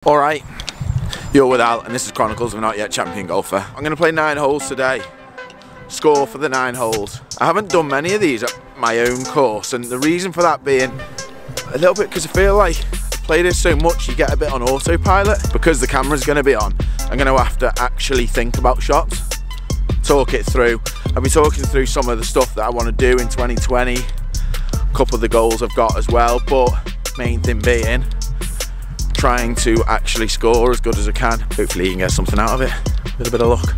Alright, you're with Al and this is Chronicles of a Not Yet Champion Golfer. I'm going to play 9 holes today. Score for the 9 holes. I haven't done many of these at my own course, and the reason for that being a little bit because I feel like I play this so much you get a bit on autopilot. Because the camera's going to be on, I'm going to have to actually think about shots, talk it through. I'll be talking through some of the stuff that I want to do in 2020, a couple of the goals I've got as well, but main thing being trying to actually score as good as I can. Hopefully you can get something out of it with a bit of luck.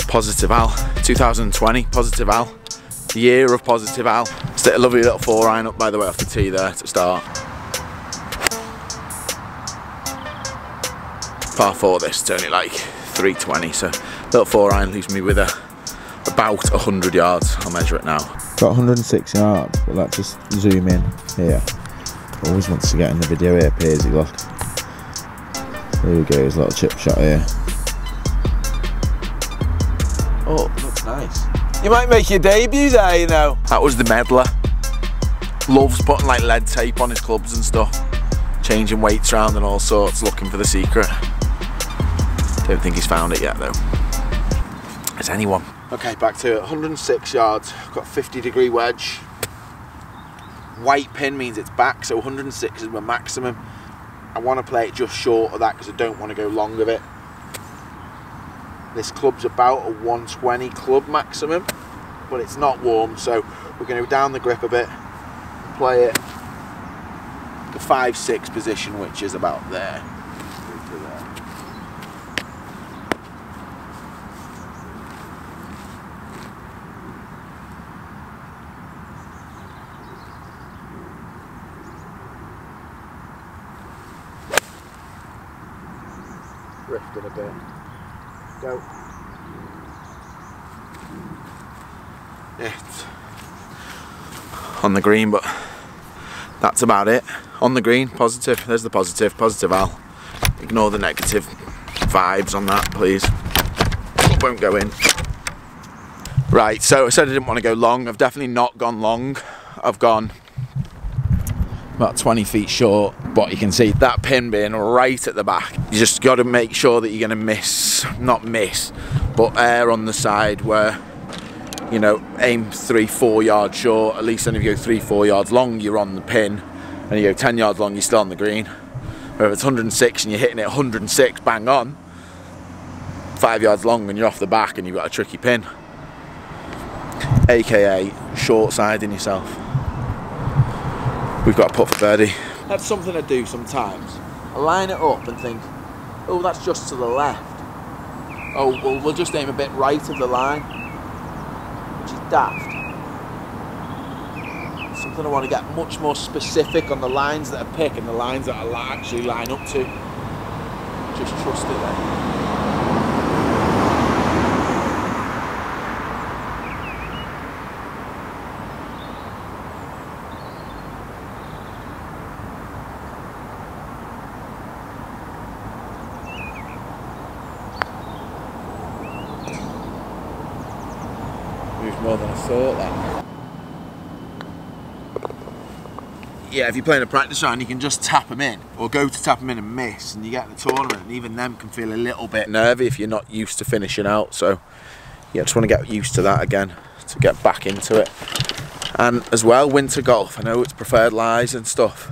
Positive Al, 2020, Positive Al, the year of Positive Al. Stick a lovely little 4-iron up by the way off the tee there to start. Par 4 this, it's only like 320, so little 4-iron leaves me with about 100 yards. I'll measure it now. Got 106 yards, but let's just zoom in here. Always wants to get in the video here, Pearsy, look. There we go, his little chip shot here. Oh, looks nice. You might make your debut there, you know. That was the meddler. Loves putting like lead tape on his clubs and stuff. Changing weights around and all sorts, looking for the secret. Don't think he's found it yet though. Has anyone? Okay, back to 106 yards. I've got a 50-degree wedge. White pin means it's back, so 106 is my maximum. I want to play it just short of that because I don't want to go long with it. This club's about a 120 club maximum, but it's not warm, so we're going to go down the grip a bit and play it the 5-6 position, which is about there. Drifted a bit. Go. It's on the green, but that's about it. On the green, positive. There's the positive. Positive Al. Ignore the negative vibes on that, please. It won't go in. Right, so I said I didn't want to go long. I've definitely not gone long. I've gone about 20 feet short, but you can see that pin being right at the back. You just got to make sure that you're going to miss, not miss, but err on the side where, you know, aim 3-4 yards short. At least then if you go 3-4 yards long, you're on the pin, and you go 10 yards long, you're still on the green. Or if it's 106 and you're hitting it 106 bang on, 5 yards long and you're off the back and you've got a tricky pin. AKA short siding yourself. We've got to putt for birdie. That's something I do sometimes. I line it up and think, oh, that's just to the left. Oh, well, we'll just aim a bit right of the line, which is daft. It's something I want to get much more specific on the lines that I pick and the lines that I actually line up to. Just trust it then. More than I thought that. Yeah, if you're playing a practice round, you can just tap them in, or go to tap them in and miss, and you get in the tournament, and even them can feel a little bit nervy if you're not used to finishing out. So yeah, I just want to get used to that again, to get back into it. And as well, winter golf, I know it's preferred lies and stuff,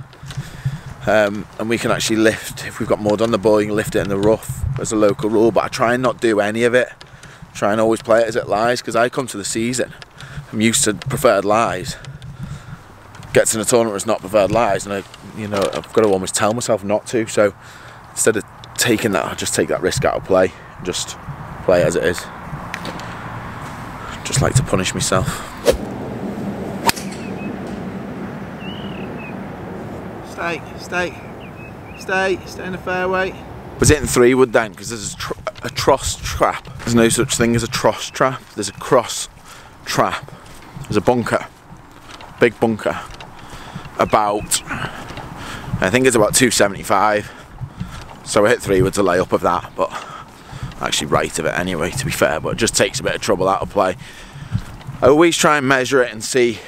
and we can actually lift, if we've got mud on the ball, you can lift it in the rough as a local rule, but I try and not do any of it. Try and always play it as it lies, because I come to the season, I'm used to preferred lies. Gets in a tournament where it's not preferred lies, and I've got to almost tell myself not to. So instead of taking that, I just take that risk out of play and just play it as it is. Just like to punish myself. Stay in the fairway. Was hitting 3-wood then, because there's a tross trap. There's no such thing as a tross trap. There's a cross trap. There's a bunker, big bunker, about, I think it's about 275. So I hit 3-wood to lay up of that, but actually right of it anyway, to be fair, but it just takes a bit of trouble out of play. I always try and measure it and see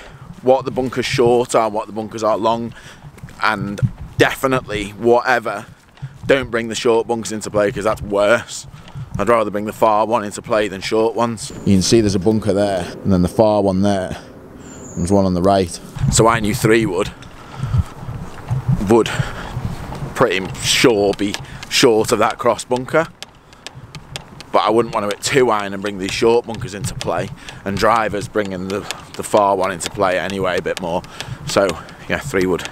what the bunkers short are, what the bunkers are long, and definitely whatever don't bring the short bunkers into play because that's worse. I'd rather bring the far one into play than short ones. You can see there's a bunker there, and then the far one there. There's one on the right. So I knew 3 wood pretty sure be short of that cross bunker. But I wouldn't want to hit 2 iron and bring these short bunkers into play, and drivers bringing the far one into play anyway a bit more. So yeah, 3 would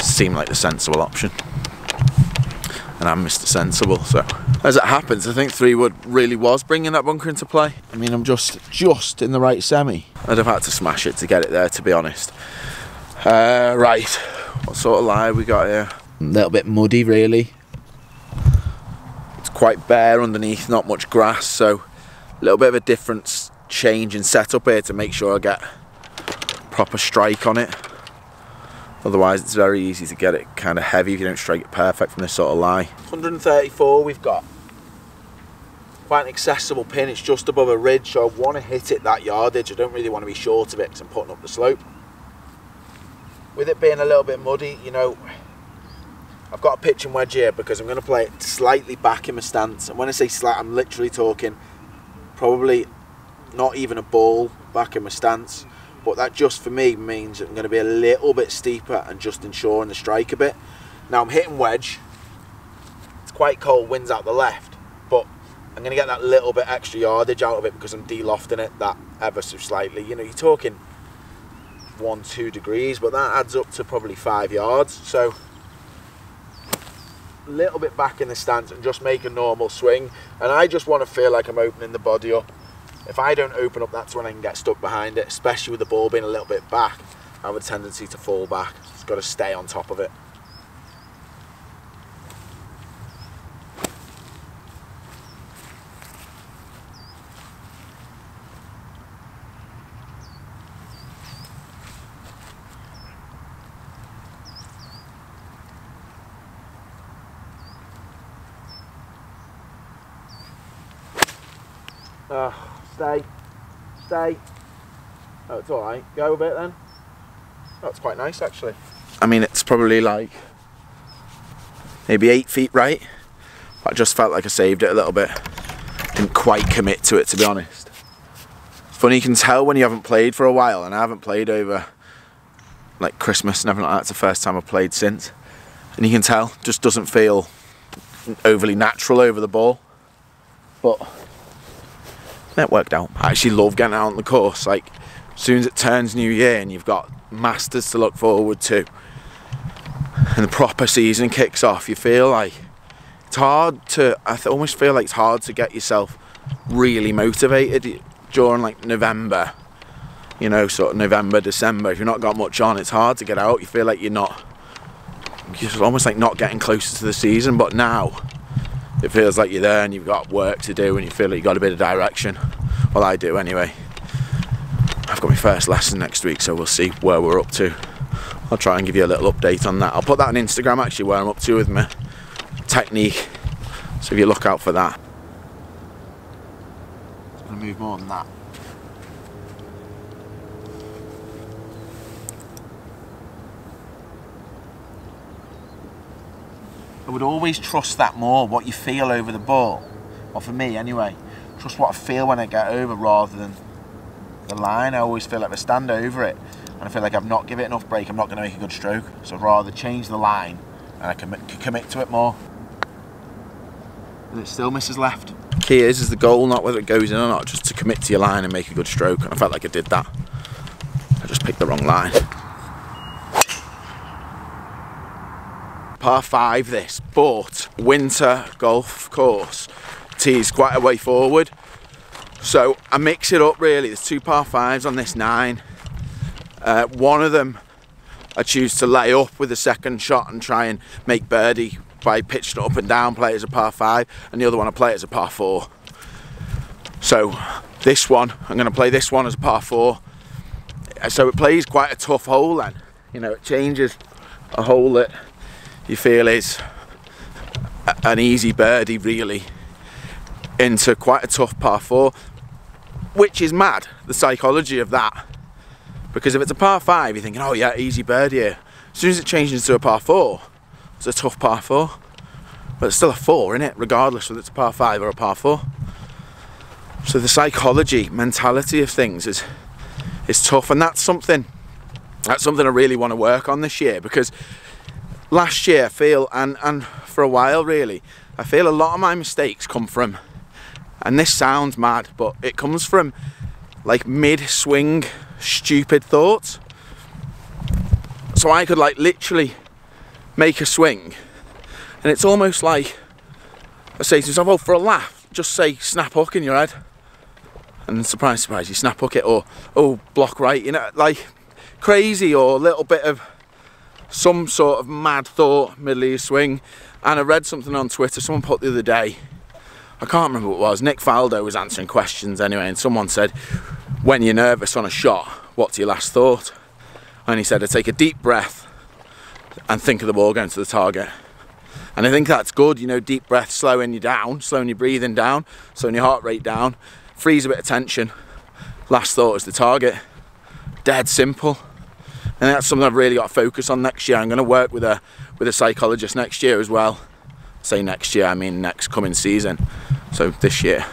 seem like the sensible option. And I'm Mr. Sensible, so as it happens, I think 3 wood really was bringing that bunker into play. I mean, I'm just in the right semi. I'd have had to smash it to get it there, to be honest. Right, what sort of lie we got here? A little bit muddy, really. It's quite bare underneath, not much grass, so a little bit of a different change in setup here to make sure I get proper strike on it. Otherwise it's very easy to get it kind of heavy if you don't strike it perfect from this sort of lie. 134 we've got. Quite an accessible pin, it's just above a ridge, so I want to hit it that yardage. I don't really want to be short of it because I'm putting up the slope. With it being a little bit muddy, you know, I've got a pitching wedge here because I'm going to play it slightly back in my stance. And when I say slight, I'm literally talking probably not even a ball back in my stance. But that just for me means that I'm going to be a little bit steeper and just ensuring the strike a bit. Now I'm hitting wedge. It's quite cold, wind's out the left, but I'm going to get that little bit extra yardage out of it because I'm de-lofting it that ever so slightly. You know, you're talking 1-2 degrees, but that adds up to probably 5 yards. So a little bit back in the stance and just make a normal swing. And I just want to feel like I'm opening the body up. If I don't open up, that's when I can get stuck behind it, especially with the ball being a little bit back. I have a tendency to fall back. Just got to stay on top of it. Stay. Oh, it's alright. Go a bit then. Oh, it's quite nice actually. I mean, it's probably like maybe 8 feet right. But I just felt like I saved it a little bit. Didn't quite commit to it, to be honest. It's funny, you can tell when you haven't played for a while, and I haven't played over like Christmas and everything like that. It's the first time I've played since. And you can tell, just doesn't feel overly natural over the ball. But it worked out. I actually love getting out on the course. Like, as soon as it turns New Year and you've got Masters to look forward to and the proper season kicks off, you feel like it's hard to, almost feel like it's hard to get yourself really motivated during like November, you know, sort of November, December. If you've not got much on, it's hard to get out. You feel like you're almost like not getting closer to the season. But now it feels like you're there and you've got work to do and you feel like you've got a bit of direction. Well, I do anyway. I've got my first lesson next week, so we'll see where we're up to. I'll try and give you a little update on that. I'll put that on Instagram actually, where I'm up to with my technique. So if you look out for that. I'm going to move more than that. I would always trust that more, what you feel over the ball. Or for me anyway, trust what I feel when I get over rather than the line. I always feel like if I stand over it and I feel like I've not given it enough break, I'm not going to make a good stroke. So I'd rather change the line and I can commit to it more. And it still misses left. Key is the goal, not whether it goes in or not, just to commit to your line and make a good stroke. And I felt like I did that. I just picked the wrong line. Par 5 this, but winter golf course. Tee's quite a way forward. So I mix it up really. There's 2 par 5s on this 9. One of them I choose to lay up with a second shot and try and make birdie by pitching it up and down, play it as a par 5, and the other one I play it as a par 4. So this one, I'm going to play this one as a par 4. So it plays quite a tough hole then. You know, it changes a hole that you feel is an easy birdie really into quite a tough par 4, which is mad, the psychology of that, because if it's a par 5 you're thinking, oh yeah, easy birdie here. As soon as it changes into a par 4, it's a tough par 4. but it's still a 4, isn't it? Regardless whether it's a par 5 or a par 4. So the psychology, mentality of things is tough, and that's something I really want to work on this year, because last year I feel, and for a while really, I feel a lot of my mistakes come from, and this sounds mad, but it comes from like mid-swing stupid thoughts. So I could like literally make a swing, and it's almost like I say to myself, oh, for a laugh, just say snap hook in your head, and surprise, surprise, you snap hook it, or oh, block right, you know, like crazy, or a little bit of some sort of mad thought middle of your swing. And I read something on Twitter, someone put the other day, I can't remember what it was, Nick Faldo was answering questions anyway, and someone said, when you're nervous on a shot, what's your last thought? And he said, I take a deep breath and think of the ball going to the target. And I think that's good, you know, deep breath, slowing you down, slowing your breathing down, slowing your heart rate down, frees a bit of tension. Last thought is the target. Dead simple. And that's something I've really got to focus on next year. I'm going to work with a psychologist next year as well. Say next year, I mean next coming season. So this year.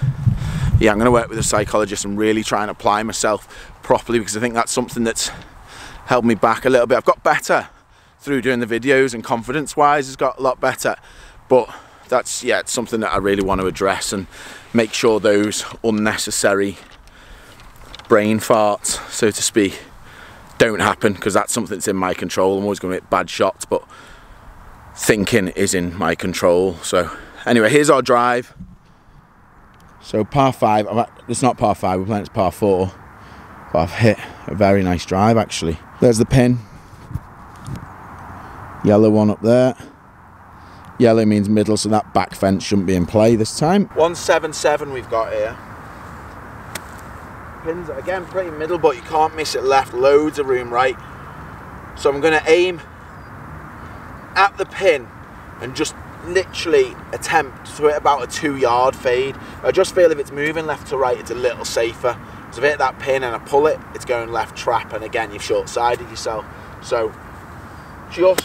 Yeah, I'm going to work with a psychologist and really try and apply myself properly, because I think that's something that's held me back a little bit. I've got better through doing the videos, and confidence-wise has got a lot better. But that's, yeah, it's something that I really want to address and make sure those unnecessary brain farts, so to speak, don't happen, because that's something that's in my control. I'm always going to hit bad shots, but thinking is in my control. So anyway, here's our drive. So par 5, it's not par 5, we're playing it's par 4, but I've hit a very nice drive actually. There's the pin, yellow one up there. Yellow means middle, so that back fence shouldn't be in play this time. 177 we've got here. Pins again pretty middle, but you can't miss it left, loads of room right. So I'm going to aim at the pin and just literally attempt to hit about a 2-yard fade. I just feel if it's moving left to right, it's a little safer. So if I hit that pin and I pull it, it's going left trap, and again you've short-sided yourself. So just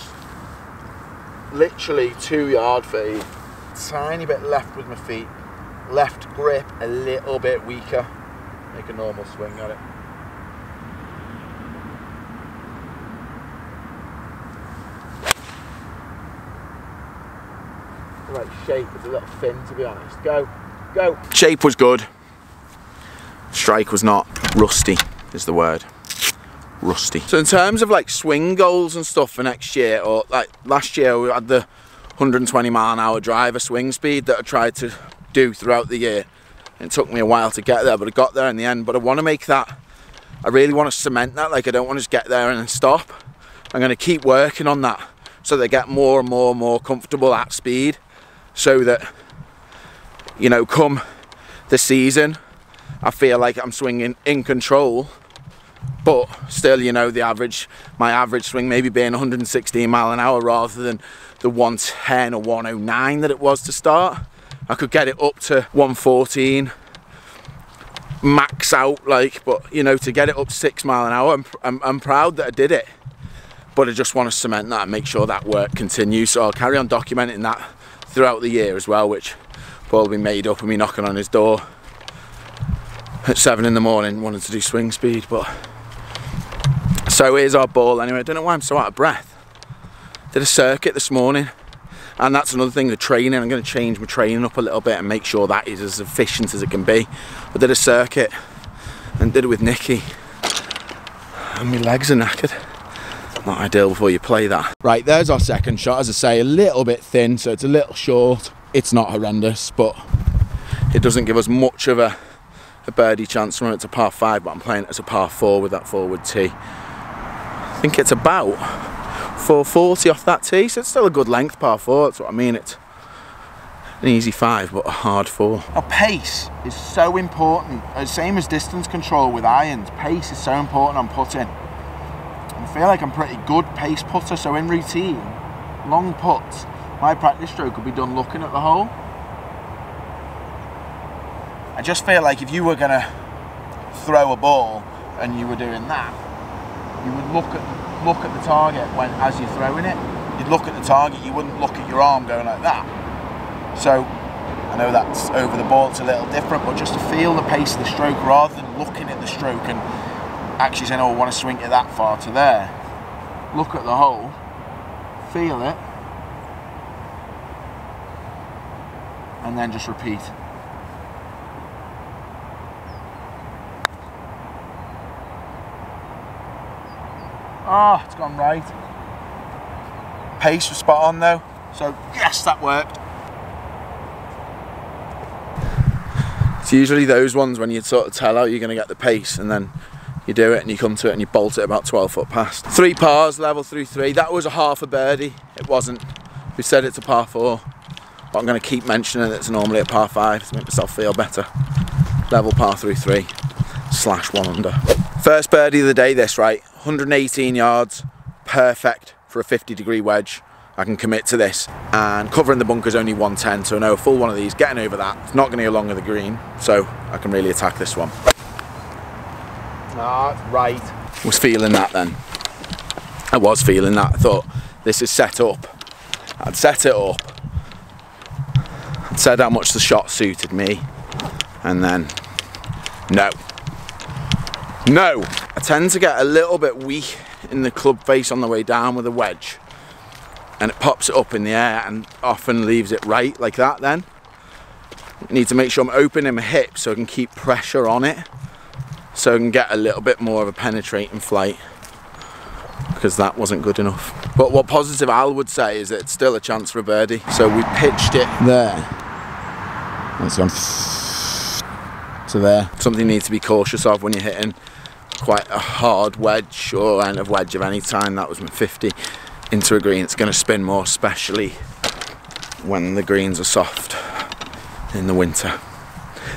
literally 2-yard fade, tiny bit left with my feet, left grip a little bit weaker, make a normal swing at it. The right shape, it's a little thin to be honest. Go, go. Shape was good, strike was not. Rusty is the word. Rusty. So in terms of like swing goals and stuff for next year, or like last year we had the 120 mile an hour driver swing speed that I tried to do throughout the year. It took me a while to get there, but I got there in the end. But I want to make that, I really want to cement that. Like I don't want to just get there and then stop. I'm going to keep working on that so they get more and more and more comfortable at speed, so that, you know, come the season I feel like I'm swinging in control, but still, you know, my average swing maybe being 116 mile an hour rather than the 110 or 109 that it was to start. I could get it up to 114 max out, like, but you know, to get it up 6 mile an hour, I'm proud that I did it, but I just want to cement that and make sure that work continues. So I'll carry on documenting that throughout the year as well, which Paul will be made up of me knocking on his door at 7 in the morning wanting to do swing speed. But so here's our ball anyway. I don't know why I'm so out of breath. Did a circuit this morning, and that's another thing, the training. I'm going to change my training up a little bit and make sure that is as efficient as it can be. I did a circuit and did it with Nicky, and my legs are knackered. Not ideal before you play that. Right, there's our second shot. As I say, a little bit thin, so it's a little short. It's not horrendous, but it doesn't give us much of a birdie chance from it. It's a par 5, but I'm playing it as a par 4 with that forward tee. I think it's about 440 off that tee, so it's still a good length par 4, that's what I mean. It's an easy 5, but a hard 4. Now, pace is so important, same as distance control with irons. Pace is so important on putting. I feel like I'm pretty good pace putter, so in routine, long putts, my practice stroke will be done looking at the hole. I just feel like if you were going to throw a ball and you were doing that, you would look at the target as you're throwing it. You'd look at the target, you wouldn't look at your arm going like that. So I know that's over the ball, it's a little different, but just to feel the pace of the stroke rather than looking at the stroke and actually saying, oh, I want to swing it that far to there. Look at the hole, feel it, and then just repeat. Ah, oh, it's gone right. Pace was spot on though, so yes, that worked. It's usually those ones when you sort of tell out you're going to get the pace, and then you do it and you come to it and you bolt it about 12 foot past. 3 pars, level through 3. That was a half a birdie. It wasn't. We said it's a par 4, but I'm going to keep mentioning that it's normally a par 5 to make myself feel better. Level par through 3 / 1 under. First birdie of the day, this, right? 118 yards, perfect for a 50-degree wedge. I can commit to this, and covering the bunker's only 110, so I know a full one of these, getting over that, it's not going to go long of the green, so I can really attack this one. Ah, it's right. Was feeling that then. I was feeling that. I thought, this is set up. I'd set it up. I'd said how much the shot suited me, and then, no. No! I tend to get a little bit weak in the club face on the way down with a wedge, and it pops it up in the air and often leaves it right like that then. I need to make sure I'm opening my hips so I can keep pressure on it, so I can get a little bit more of a penetrating flight, because that wasn't good enough. But what Positive Al would say is that it's still a chance for a birdie. So we pitched it there. It's gone to there. Something you need to be cautious of when you're hitting quite a hard wedge or end of wedge of any time. That was my 50 into a green. It's going to spin more, especially when the greens are soft in the winter.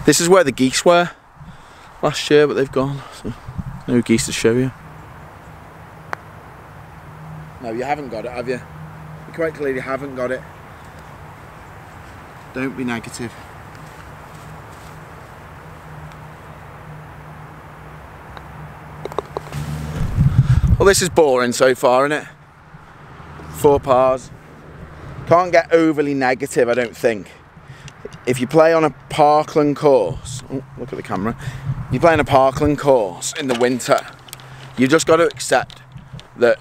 This is where the geese were last year, but they've gone, so no geese to show you. No, you haven't got it, have you? You quite clearly haven't got it. Don't be negative. Well, this is boring so far, isn't it? 4 pars. Can't get overly negative, I don't think. If you play on a parkland course, oh, look at the camera. If you play on a parkland course in the winter, you've just got to accept that,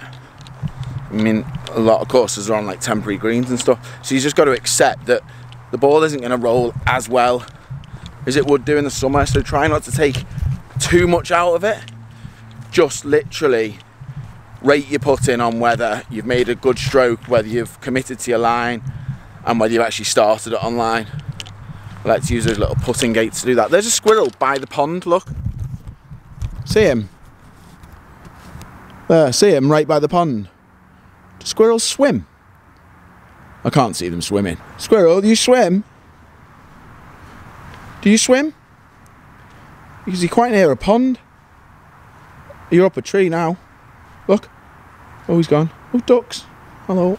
I mean, a lot of courses are on like temporary greens and stuff, so you just got to accept that the ball isn't going to roll as well as it would do in the summer, so try not to take too much out of it. Just literally rate your putting on whether you've made a good stroke, whether you've committed to your line, and whether you've actually started it on line. I like to use those little putting gates to do that. There's a squirrel by the pond, look. See him? There, see him right by the pond. Do squirrels swim? I can't see them swimming. Squirrel, do you swim? Do you swim? Because you're quite near a pond. You're up a tree now. Look. Oh, he's gone. Oh, ducks. Hello.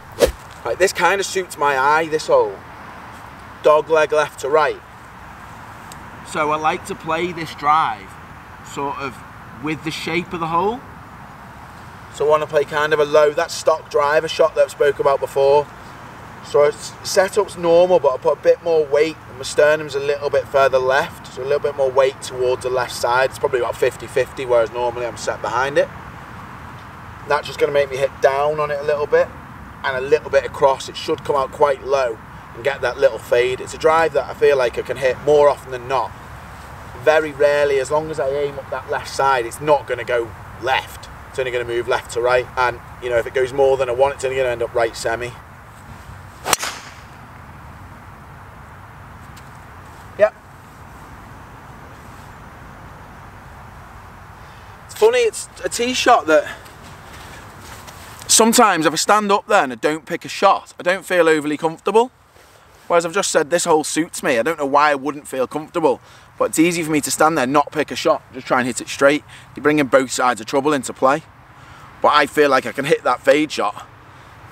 Right, this kind of suits my eye, this hole. Dog leg left to right. So I like to play this drive sort of with the shape of the hole. So I want to play kind of a low, that stock driver shot that I've spoke about before. So it's setup's normal, but I put a bit more weight, and my sternum's a little bit further left, so a little bit more weight towards the left side. It's probably about 50-50, whereas normally I'm set behind it. That's just going to make me hit down on it a little bit, and a little bit across. It should come out quite low and get that little fade. It's a drive that I feel like I can hit more often than not. Very rarely, as long as I aim up that left side, it's not going to go left. It's only going to move left to right, and you know, if it goes more than I want, it's only going to end up right semi. Yep. It's funny, it's a tee shot that sometimes if I stand up there and I don't pick a shot, I don't feel overly comfortable. Whereas I've just said this hole suits me. I don't know why I wouldn't feel comfortable, but it's easy for me to stand there, not pick a shot, just try and hit it straight. You're bringing both sides of trouble into play. But I feel like I can hit that fade shot,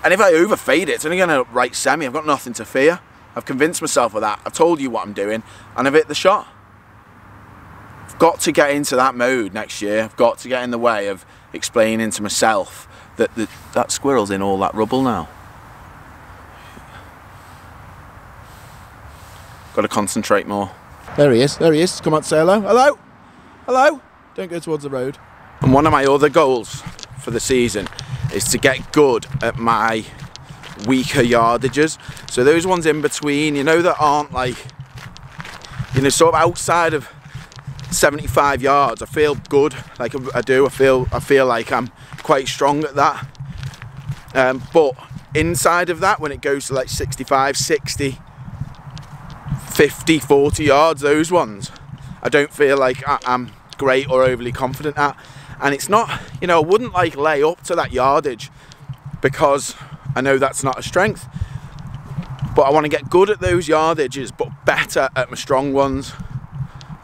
and if I overfade it, it's only going to right semi. I've got nothing to fear. I've convinced myself of that. I've told you what I'm doing, and I've hit the shot. I've got to get into that mode next year. I've got to get in the way of explaining to myself that that squirrel's in all that rubble now. Got to concentrate more. There he is, there he is. Come on, say hello. Hello? Hello? Don't go towards the road. And one of my other goals for the season is to get good at my weaker yardages. So those ones in between, you know, that aren't like, you know, sort of outside of 75 yards. I feel good, like I do. I feel like I'm quite strong at that. But inside of that, when it goes to like 65, 60, 50, 40 yards, those ones, I don't feel like I'm great or overly confident at. And it's not, you know, I wouldn't like lay up to that yardage because I know that's not a strength. But I want to get good at those yardages, but better at my strong ones.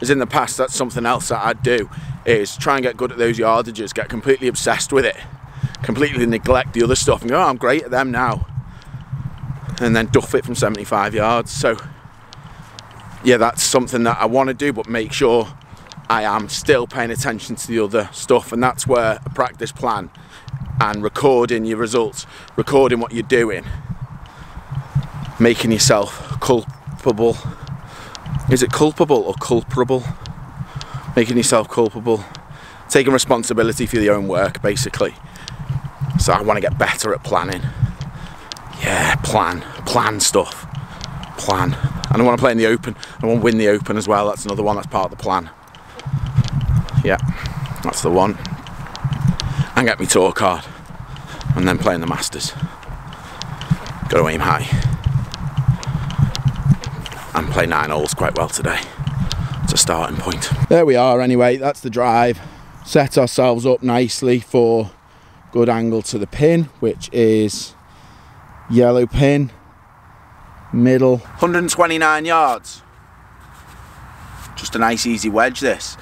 As in the past, that's something else that I'd do, is try and get good at those yardages, get completely obsessed with it, completely neglect the other stuff and go, oh, I'm great at them now. And then duff it from 75 yards. So yeah, that's something that I want to do, but make sure I am still paying attention to the other stuff. And that's where a practice plan and recording your results, recording what you're doing, making yourself culpable. Is it culpable or culpable? Making yourself culpable. Taking responsibility for your own work, basically. So I want to get better at planning. Yeah, plan stuff. Plan. And I want to play in the Open. I want to win the Open as well. That's another one that's part of the plan. Yeah, that's the one. And get me tour card. And then play in the Masters. Got to aim high. And play 9 holes quite well today. It's a starting point. There we are anyway, that's the drive. Set ourselves up nicely for good angle to the pin, which is yellow pin, middle. 129 yards. Just a nice easy wedge this.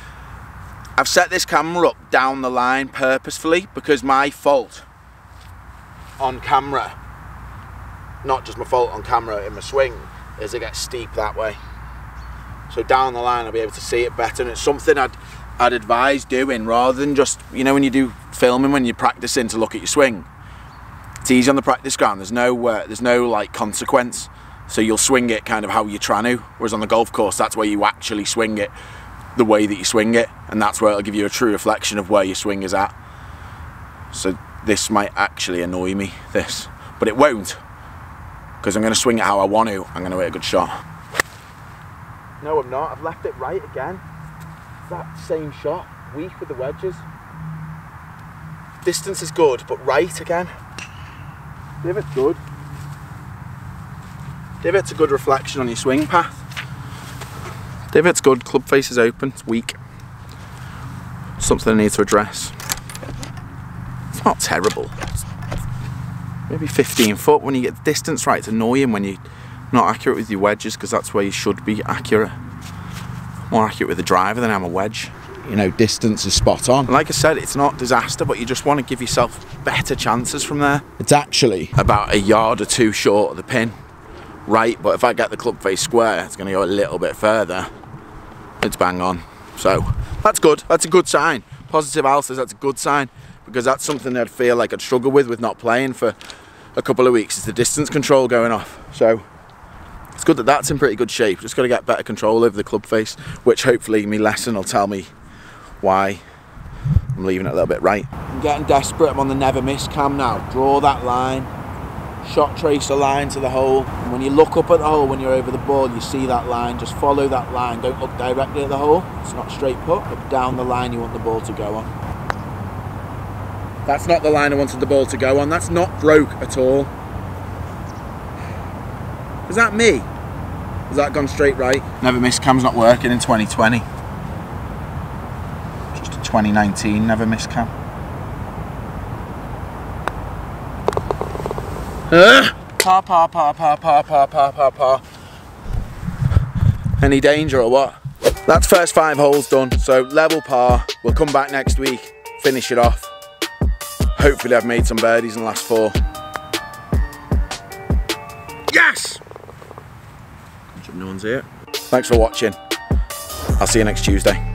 I've set this camera up down the line purposefully because my fault on camera, not just my fault on camera in my swing, is it gets steep that way. So down the line I'll be able to see it better, and it's something I'd advise doing rather than just, you know, when you do filming, when you're practicing to look at your swing. It's easy on the practice ground, there's no like consequence, so you'll swing it kind of how you're trying to, whereas on the golf course that's where you actually swing it the way that you swing it, and that's where it'll give you a true reflection of where your swing is at. So this might actually annoy me, this, but it won't, because I'm going to swing it how I want to. I'm going to hit a good shot. No, I'm not. I've left it right again. That same shot. Weak with the wedges. Distance is good, but right again. Divot's good. Divot's a good reflection on your swing path. Divot's good. Club face is open. It's weak. Something I need to address. It's not terrible. It's maybe 15 foot. When you get the distance right, it's annoying when you're not accurate with your wedges, because that's where you should be accurate. More accurate with the driver than I'm a wedge. You know, distance is spot on. Like I said, it's not disaster, but you just want to give yourself better chances from there. It's actually about a yard or two short of the pin. Right, but if I get the club face square, it's going to go a little bit further. It's bang on. So, that's good. That's a good sign. Positive Al says that's a good sign, because that's something I'd feel like I'd struggle with not playing for a couple of weeks. It's the distance control going off. So it's good that that's in pretty good shape. Just got to get better control over the club face, which hopefully my lesson will tell me why I'm leaving it a little bit right. I'm getting desperate. I'm on the never miss cam now. Draw that line, shot tracer line to the hole, and when you look up at the hole when you're over the ball, you see that line. Just follow that line. Don't look directly at the hole. It's not straight put, but down the line you want the ball to go on. That's not the line I wanted the ball to go on. That's not broke at all. Is that me? Has that gone straight right? Never miss cam's not working in 2020. Just a 2019 never miss cam. Pa pa pa pa pa pa pa pa pa. Any danger or what? That's first 5 holes done, so level par. We'll come back next week, finish it off. Hopefully I've made some birdies in the last 4. Yes! No one's here. Thanks for watching. I'll see you next Tuesday.